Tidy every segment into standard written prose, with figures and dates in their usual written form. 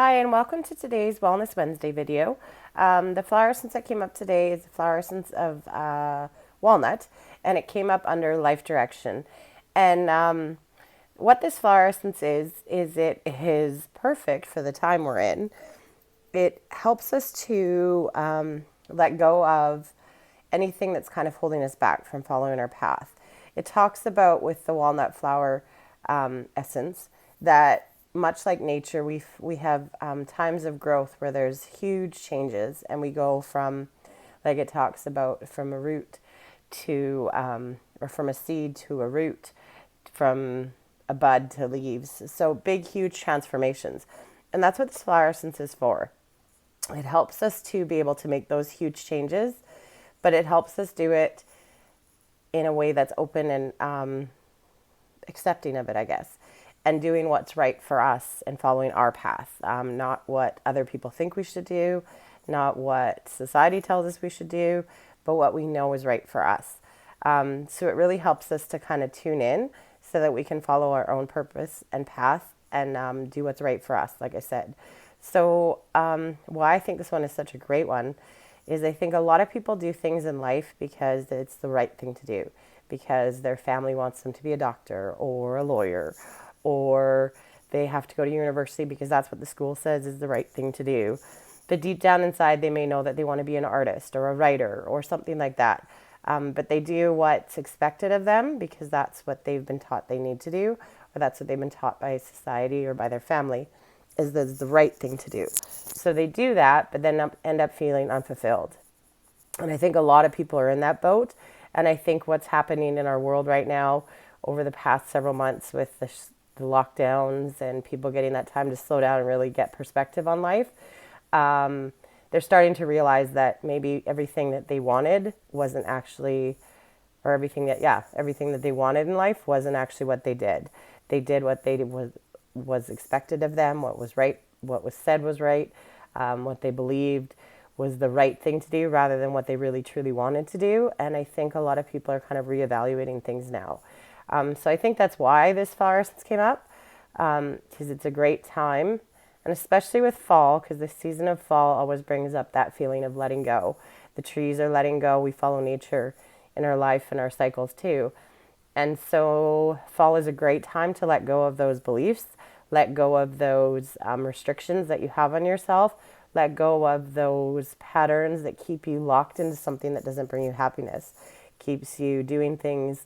Hi, and welcome to today's Wellness Wednesday video. The flower essence that came up today is the flower essence of walnut, and it came up under life direction. And what this flower essence is it is perfect for the time we're in. It helps us to let go of anything that's kind of holding us back from following our path. It talks about with the walnut flower essence that much like nature, we have times of growth where there's huge changes, and we go from, like it talks about, from a root to, or from a seed to a root, from a bud to leaves. So big, huge transformations. And that's what this flower essence is for. It helps us to be able to make those huge changes, but it helps us do it in a way that's open and accepting of it, I guess, and doing what's right for us and following our path, not what other people think we should do, not what society tells us we should do, but what we know is right for us. So it really helps us to kind of tune in so that we can follow our own purpose and path and do what's right for us, like I said. So why I think this one is such a great one is I think a lot of people do things in life because it's the right thing to do, because their family wants them to be a doctor or a lawyer, or they have to go to university because that's what the school says is the right thing to do. But deep down inside, they may know that they want to be an artist or a writer or something like that. But they do what's expected of them because that's what they've been taught they need to do, or that's what they've been taught by society or by their family is the right thing to do. So they do that, but then end up feeling unfulfilled. And I think a lot of people are in that boat. And I think what's happening in our world right now over the past several months with the lockdowns and people getting that time to slow down and really get perspective on life, they're starting to realize that maybe everything that they wanted wasn't actually, or everything that they wanted in life wasn't actually what they did. They did what they was expected of them, what was right, what was said was right, what they believed was the right thing to do rather than what they really truly wanted to do. And I think a lot of people are kind of reevaluating things now. So I think that's why this flower essence came up, because it's a great time, and especially with fall, because the season of fall always brings up that feeling of letting go. The trees are letting go. We follow nature in our life and our cycles too. And so fall is a great time to let go of those beliefs, let go of those restrictions that you have on yourself, let go of those patterns that keep you locked into something that doesn't bring you happiness, keeps you doing things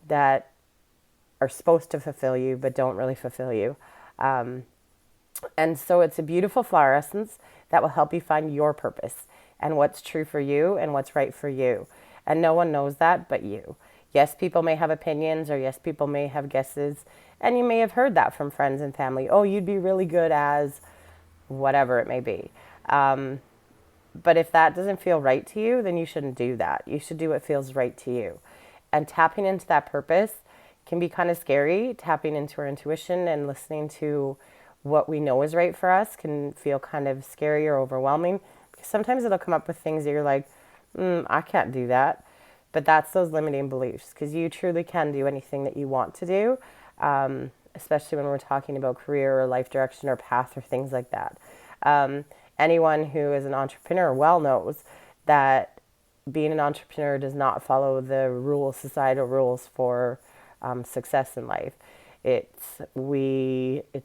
that are supposed to fulfill you but don't really fulfill you. And so it's a beautiful flower essence that will help you find your purpose and what's true for you and what's right for you. And no one knows that but you. Yes, people may have opinions, or yes, people may have guesses, and you may have heard that from friends and family. Oh, you'd be really good as whatever it may be. But if that doesn't feel right to you, then you shouldn't do that. You should do what feels right to you. And tapping into that purpose can be kind of scary. Tapping into our intuition and listening to what we know is right for us can feel kind of scary or overwhelming, because sometimes it'll come up with things that you're like, I can't do that. But that's those limiting beliefs, because you truly can do anything that you want to do, especially when we're talking about career or life direction or path or things like that. Anyone who is an entrepreneur well knows that being an entrepreneur does not follow the rules, societal rules for success in life. It's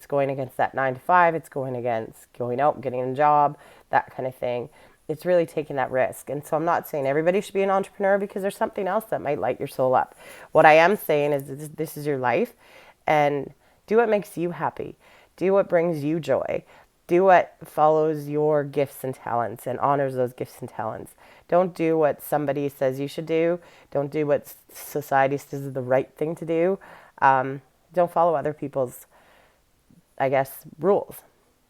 going against that 9 to 5. It's going against going out, getting a job, that kind of thing. It's really taking that risk. And so I'm not saying everybody should be an entrepreneur, because there's something else that might light your soul up. What I am saying is this is your life, and do what makes you happy. Do what brings you joy. Do what follows your gifts and talents and honors those gifts and talents. Don't do what somebody says you should do. Don't do what society says is the right thing to do. Don't follow other people's, I guess, rules.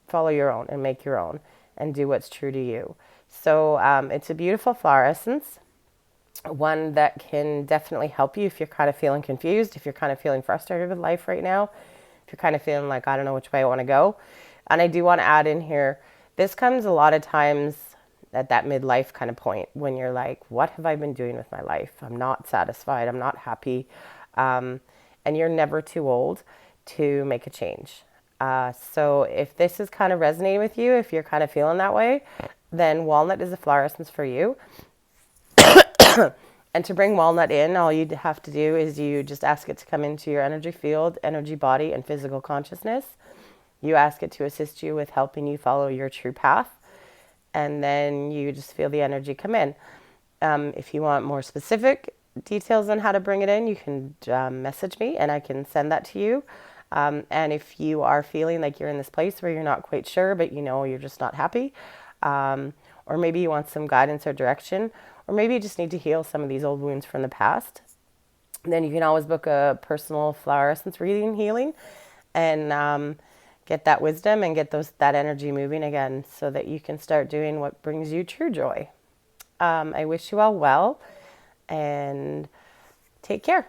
Follow your own and make your own and do what's true to you. So it's a beautiful flower essence, one that can definitely help you if you're kind of feeling confused, if you're kind of feeling frustrated with life right now, if you're kind of feeling like, I don't know which way I want to go. And I do want to add in here, this comes a lot of times at that midlife kind of point when you're like, what have I been doing with my life? I'm not satisfied. I'm not happy. And you're never too old to make a change. So if this is kind of resonating with you, if you're kind of feeling that way, then walnut is a flower essence for you. And to bring walnut in, all you have to do is you just ask it to come into your energy field, energy body, and physical consciousness. You ask it to assist you with helping you follow your true path. And then you just feel the energy come in. If you want more specific details on how to bring it in, you can message me and I can send that to you. And if you are feeling like you're in this place where you're not quite sure, but you know you're just not happy, or maybe you want some guidance or direction, or maybe you just need to heal some of these old wounds from the past, then you can always book a personal flower essence reading healing and get that wisdom and get that energy moving again so that you can start doing what brings you true joy. I wish you all well and take care.